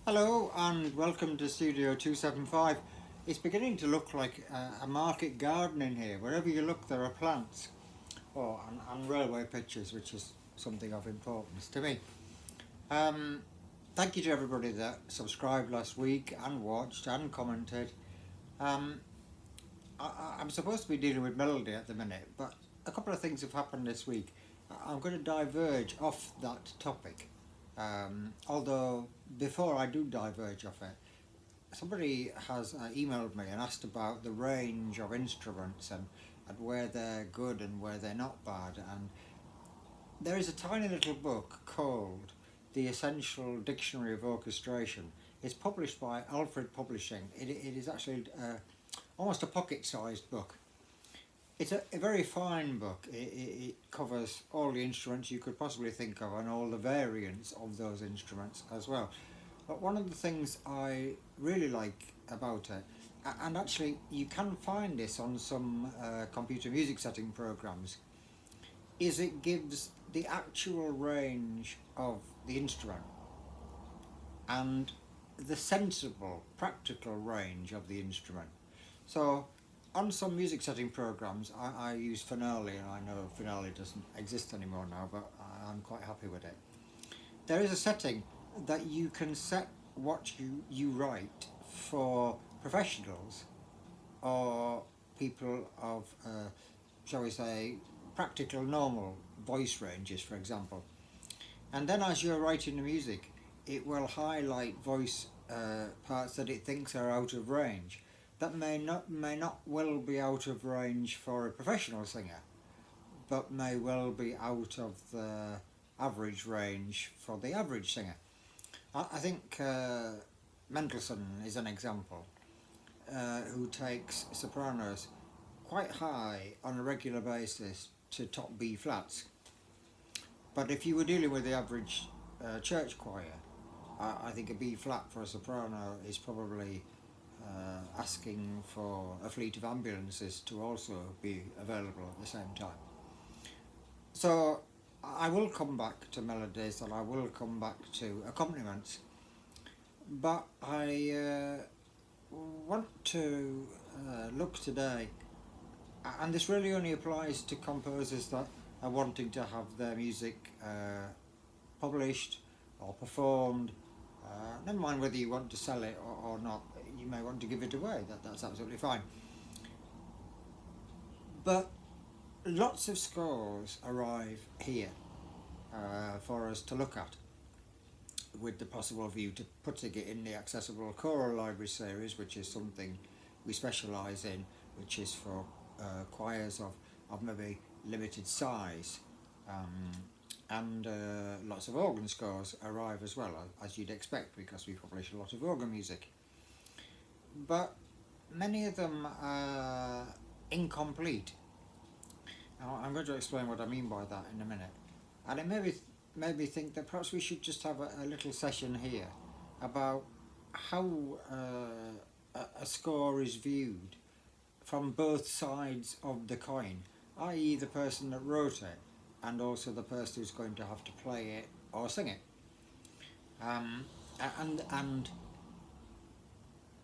Hello and welcome to Studio 275. It's beginning to look like a market garden in here. Wherever you look there are plants. And railway pictures, which is something of importance to me. Um, Thank you to everybody that subscribed last week and watched and commented. Um, I'm supposed to be dealing with melody at the minute, but a couple of things have happened this week. I'm going to diverge off that topic. Although before I do diverge off it, somebody has emailed me and asked about the range of instruments and where they're good and where they're not bad. And there is a tiny little book called The Essential Dictionary of Orchestration. It's published by Alfred Publishing. It is actually almost a pocket-sized book. It's a very fine book. It covers all the instruments you could possibly think of and all the variants of those instruments as well. But one of the things I really like about it, and actually you can find this on some computer music setting programs, is it gives the actual range of the instrument and the sensible, practical range of the instrument. So on some music setting programs, I use Finale, and I know Finale doesn't exist anymore now, but I'm quite happy with it. There is a setting that you can set what you write for professionals or people of, shall we say, practical, normal voice ranges, for example. And then as you're writing the music, it will highlight voice parts that it thinks are out of range. That may not well be out of range for a professional singer, but may well be out of the average range for the average singer. I think Mendelssohn is an example who takes sopranos quite high on a regular basis to top B flats. But if you were dealing with the average church choir, I think a B flat for a soprano is probably asking for a fleet of ambulances to also be available at the same time. So I will come back to melodies and I will come back to accompaniments, but I want to look today, and this really only applies to composers that are wanting to have their music published or performed. Never mind whether you want to sell it or not, you may want to give it away, that's absolutely fine. But lots of scores arrive here for us to look at, with the possible view to putting it in the accessible choral library series, which is something we specialise in, which is for choirs of maybe limited size. And lots of organ scores arrive as well, as you'd expect, because we publish a lot of organ music. But many of them are incomplete. Now, I'm going to explain what I mean by that in a minute. And it made me think that perhaps we should just have a little session here about how a score is viewed from both sides of the coin, i.e. the person that wrote it and also the person who's going to have to play it or sing it. And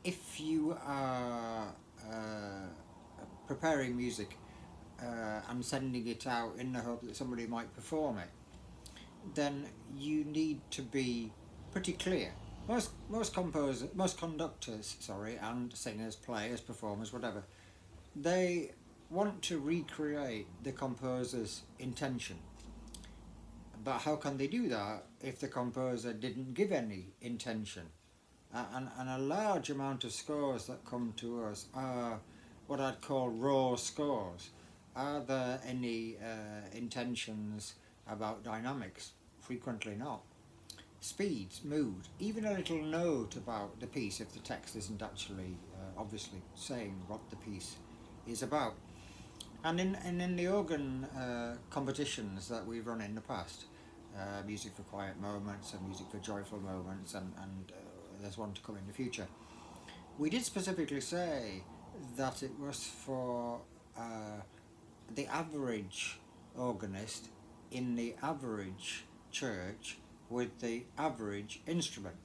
if you are preparing music and sending it out in the hope that somebody might perform it, then you need to be pretty clear. Most conductors, and singers, players, performers, whatever, they want to recreate the composer's intention. But how can they do that if the composer didn't give any intention? And a large amount of scores that come to us are what I'd call raw scores. Are there any intentions about dynamics? Frequently not. Speeds, mood, even a little note about the piece if the text isn't actually obviously saying what the piece is about. And in the organ competitions that we've run in the past, music for quiet moments and music for joyful moments, and there's one to come in the future, we did specifically say that it was for the average organist in the average church with the average instrument.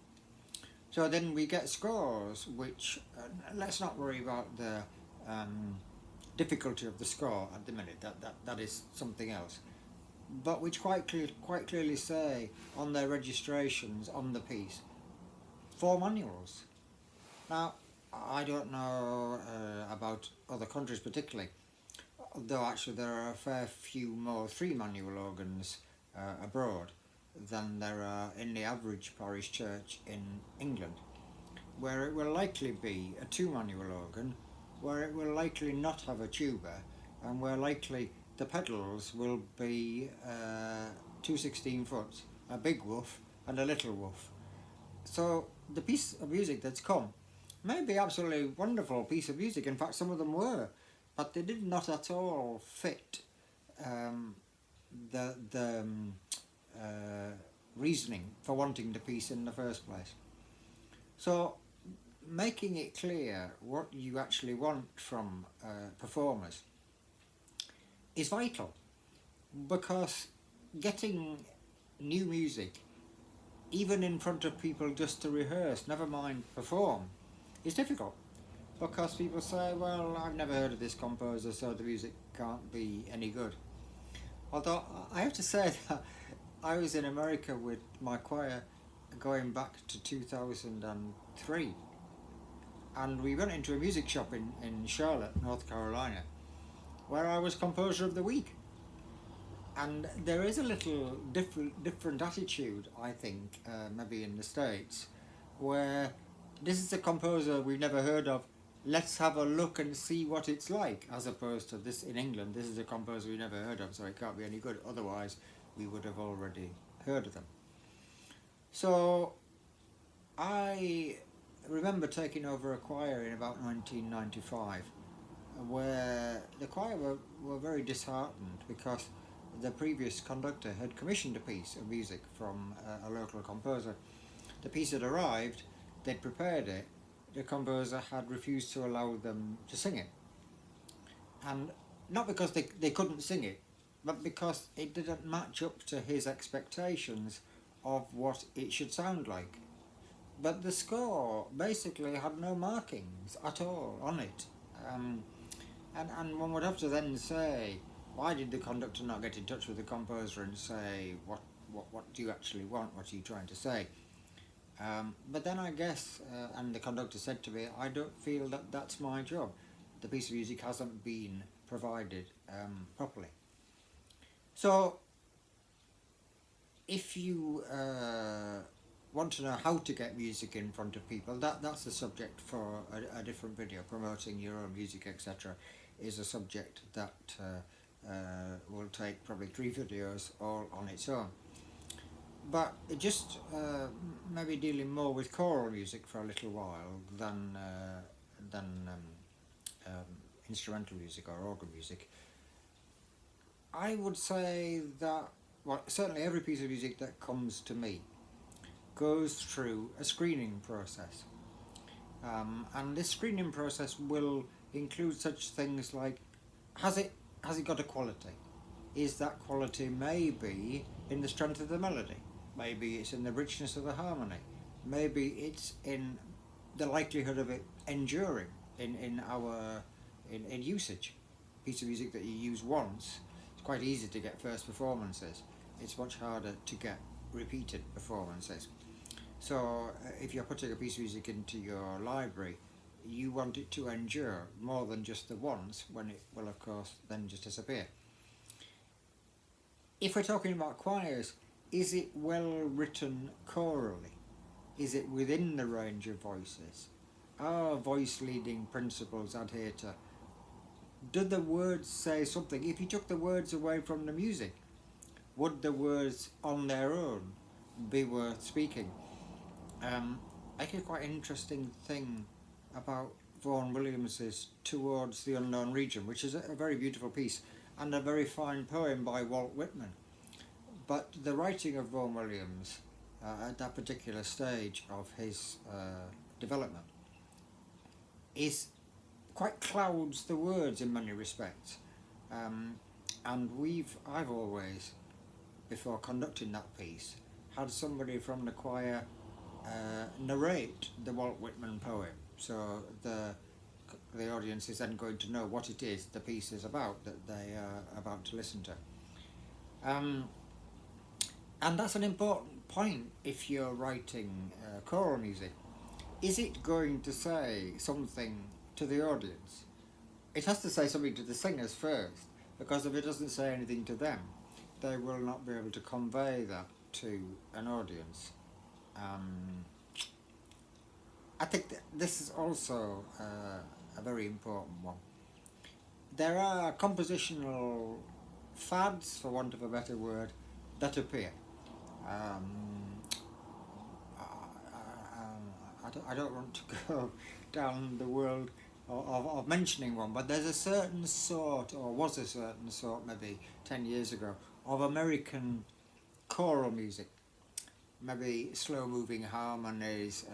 So then we get scores which, let's not worry about the um, difficulty of the score at the minute, that is something else, but which quite clearly say on their registrations on the piece, 4 manuals. Now, I don't know about other countries particularly, though actually there are a fair few more 3 manual organs abroad than there are in the average parish church in England, where it will likely be a 2 manual organ, where it will likely not have a tuba, and where likely the pedals will be two 16 foots, a big woof and a little woof. So the piece of music that's come may be absolutely wonderful piece of music. In fact, some of them were, but they did not at all fit um, the reasoning for wanting the piece in the first place. So making it clear what you actually want from performers is vital, because getting new music, even in front of people just to rehearse, never mind perform, is difficult, because people say, well, I've never heard of this composer, so the music can't be any good. Although I have to say that I was in America with my choir going back to 2003, and we went into a music shop in Charlotte, North Carolina, where I was composer of the week. And there is a little different attitude, I think, maybe in the States, where this is a composer we've never heard of, let's have a look and see what it's like, as opposed to this in England, this is a composer we never heard of, so it can't be any good, otherwise we would have already heard of them. So I remember taking over a choir in about 1995, where the choir were very disheartened because the previous conductor had commissioned a piece of music from a local composer. The piece had arrived, they'd prepared it, the composer had refused to allow them to sing it. And not because they couldn't sing it, but because it didn't match up to his expectations of what it should sound like. But the score basically had no markings at all on it. Um, and one would have to then say, why did the conductor not get in touch with the composer and say, what do you actually want, what are you trying to say? But then I guess, and the conductor said to me, I don't feel that that's my job. The piece of music hasn't been provided properly. So, if you want to know how to get music in front of people, that's a subject for a different video. Promoting your own music, etc., is a subject that will take probably 3 videos all on its own. But just maybe dealing more with choral music for a little while than instrumental music or organ music. I would say that, well, certainly every piece of music that comes to me goes through a screening process. And this screening process will include such things like, has it got a quality? Is that quality maybe in the strength of the melody? Maybe it's in the richness of the harmony. Maybe it's in the likelihood of it enduring in usage. A piece of music that you use once, it's quite easy to get first performances. It's much harder to get repeated performances. So if you're putting a piece of music into your library, you want it to endure more than just the once, when it will of course then just disappear. If we're talking about choirs, is it well written chorally? Is it within the range of voices? Are voice leading principles adhered to? Do the words say something? If you took the words away from the music, would the words on their own be worth speaking? I think quite an interesting thing about Vaughan Williams's Towards the Unknown Region, which is a very beautiful piece and a very fine poem by Walt Whitman. But the writing of Vaughan Williams at that particular stage of his development is quite clouds the words in many respects. And I've always, before conducting that piece, had somebody from the choir narrate the Walt Whitman poem. So the audience is then going to know what it is the piece is about that they are about to listen to. Um, and that's an important point if you're writing choral music. Is it going to say something to the audience? It has to say something to the singers first, because if it doesn't say anything to them, they will not be able to convey that to an audience. Um, I think this is also a very important one. There are compositional fads, for want of a better word, that appear. Um, I don't want to go down the world of mentioning one, but there's a certain sort, or was a certain sort maybe 10 years ago, of American choral music, maybe slow moving harmonies,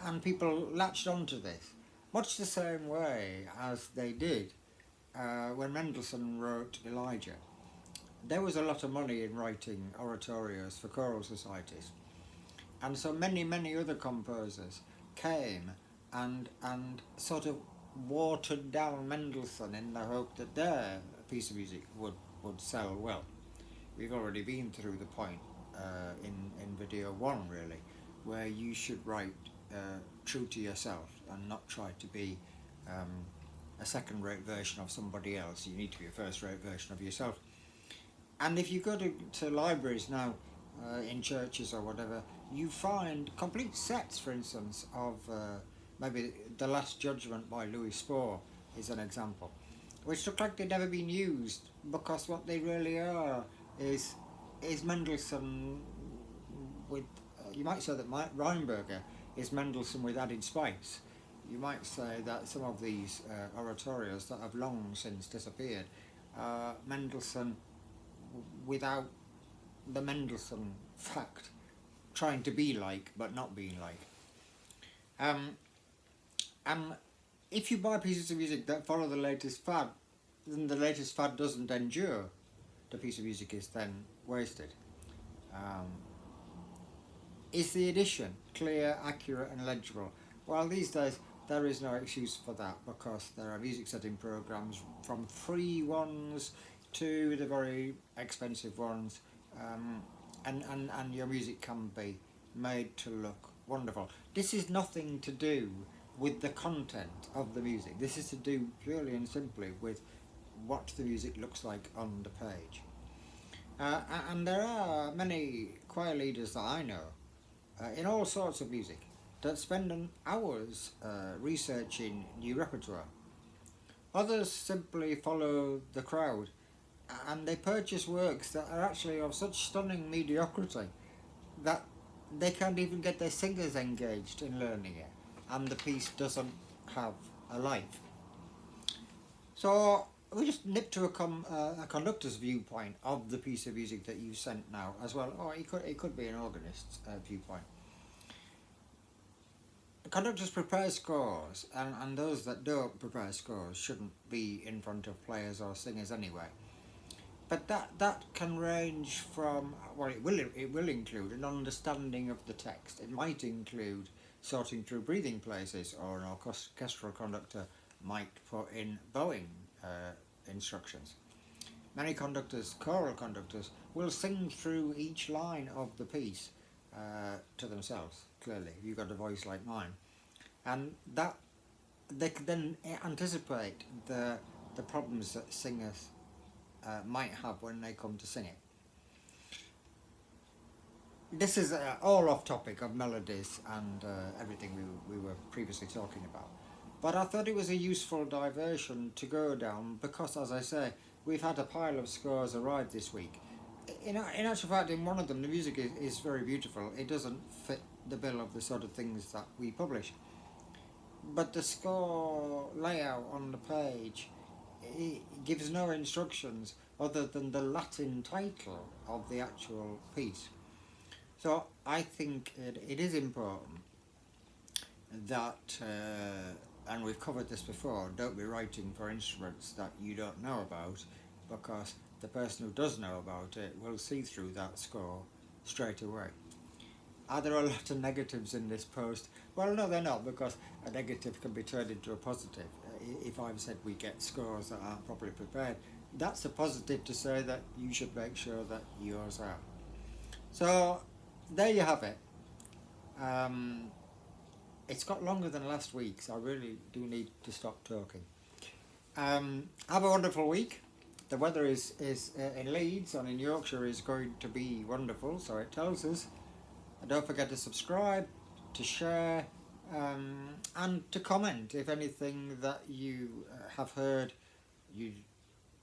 and people latched onto this, much the same way as they did when Mendelssohn wrote Elijah. There was a lot of money in writing oratorios for choral societies, and so many other composers came and sort of watered down Mendelssohn in the hope that their piece of music would sell well. We've already been through the point in video one, really, where you should write true to yourself and not try to be um, a second-rate version of somebody else. You need to be a first-rate version of yourself. And if you go to libraries now, in churches or whatever, you find complete sets, for instance, of maybe The Last Judgment by Louis Spohr is an example, which look like they've never been used, because what they really are is Mendelssohn with, you might say that Reinberger is Mendelssohn with added spice. You might say that some of these oratorios that have long since disappeared are Mendelssohn without the Mendelssohn fact, trying to be like but not being like. And if you buy pieces of music that follow the latest fad, then the latest fad doesn't endure. The piece of music is then wasted. Um, is the edition clear, accurate, and legible? Well, these days there is no excuse for that, because there are music setting programs, from free ones to the very expensive ones, and your music can be made to look wonderful. This is nothing to do with the content of the music. This is to do purely and simply with what the music looks like on the page. And there are many choir leaders that I know, in all sorts of music, that spend hours researching new repertoire. Others simply follow the crowd, and they purchase works that are actually of such stunning mediocrity that they can't even get their singers engaged in learning it, and the piece doesn't have a life. So we just nip to a conductor's viewpoint of the piece of music that you sent now as well, or it could be an organist's viewpoint. Conductors prepare scores, and those that don't prepare scores shouldn't be in front of players or singers anyway. But that can range from, well, it will include an understanding of the text. It might include sorting through breathing places, or an orchestral conductor might put in bowing instructions. Many conductors, choral conductors, will sing through each line of the piece to themselves, clearly, if you've got a voice like mine. And that they can then anticipate the problems that singers might have when they come to sing it. This is all off topic of melodies and everything we were previously talking about. But I thought it was a useful diversion to go down, because, as I say, we've had a pile of scores arrive this week. In actual fact, in one of them, the music is very beautiful. It doesn't fit the bill of the sort of things that we publish. But the score layout on the page, it gives no instructions other than the Latin title of the actual piece. So I think it is important that, and we've covered this before, don't be writing for instruments that you don't know about, because the person who does know about it will see through that score straight away. Are there a lot of negatives in this post? Well, no, they're not, because a negative can be turned into a positive. If I've said we get scores that aren't properly prepared, that's a positive to say that you should make sure that yours are. So, there you have it. It's got longer than last week, so I really do need to stop talking. Have a wonderful week. The weather is in Leeds and in Yorkshire is going to be wonderful, so it tells us. And don't forget to subscribe, to share, and to comment if anything that you have heard you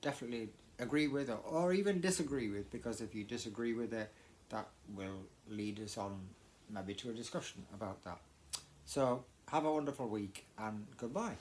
definitely agree with, or even disagree with, because if you disagree with it, that will lead us on maybe to a discussion about that. So have a wonderful week and goodbye.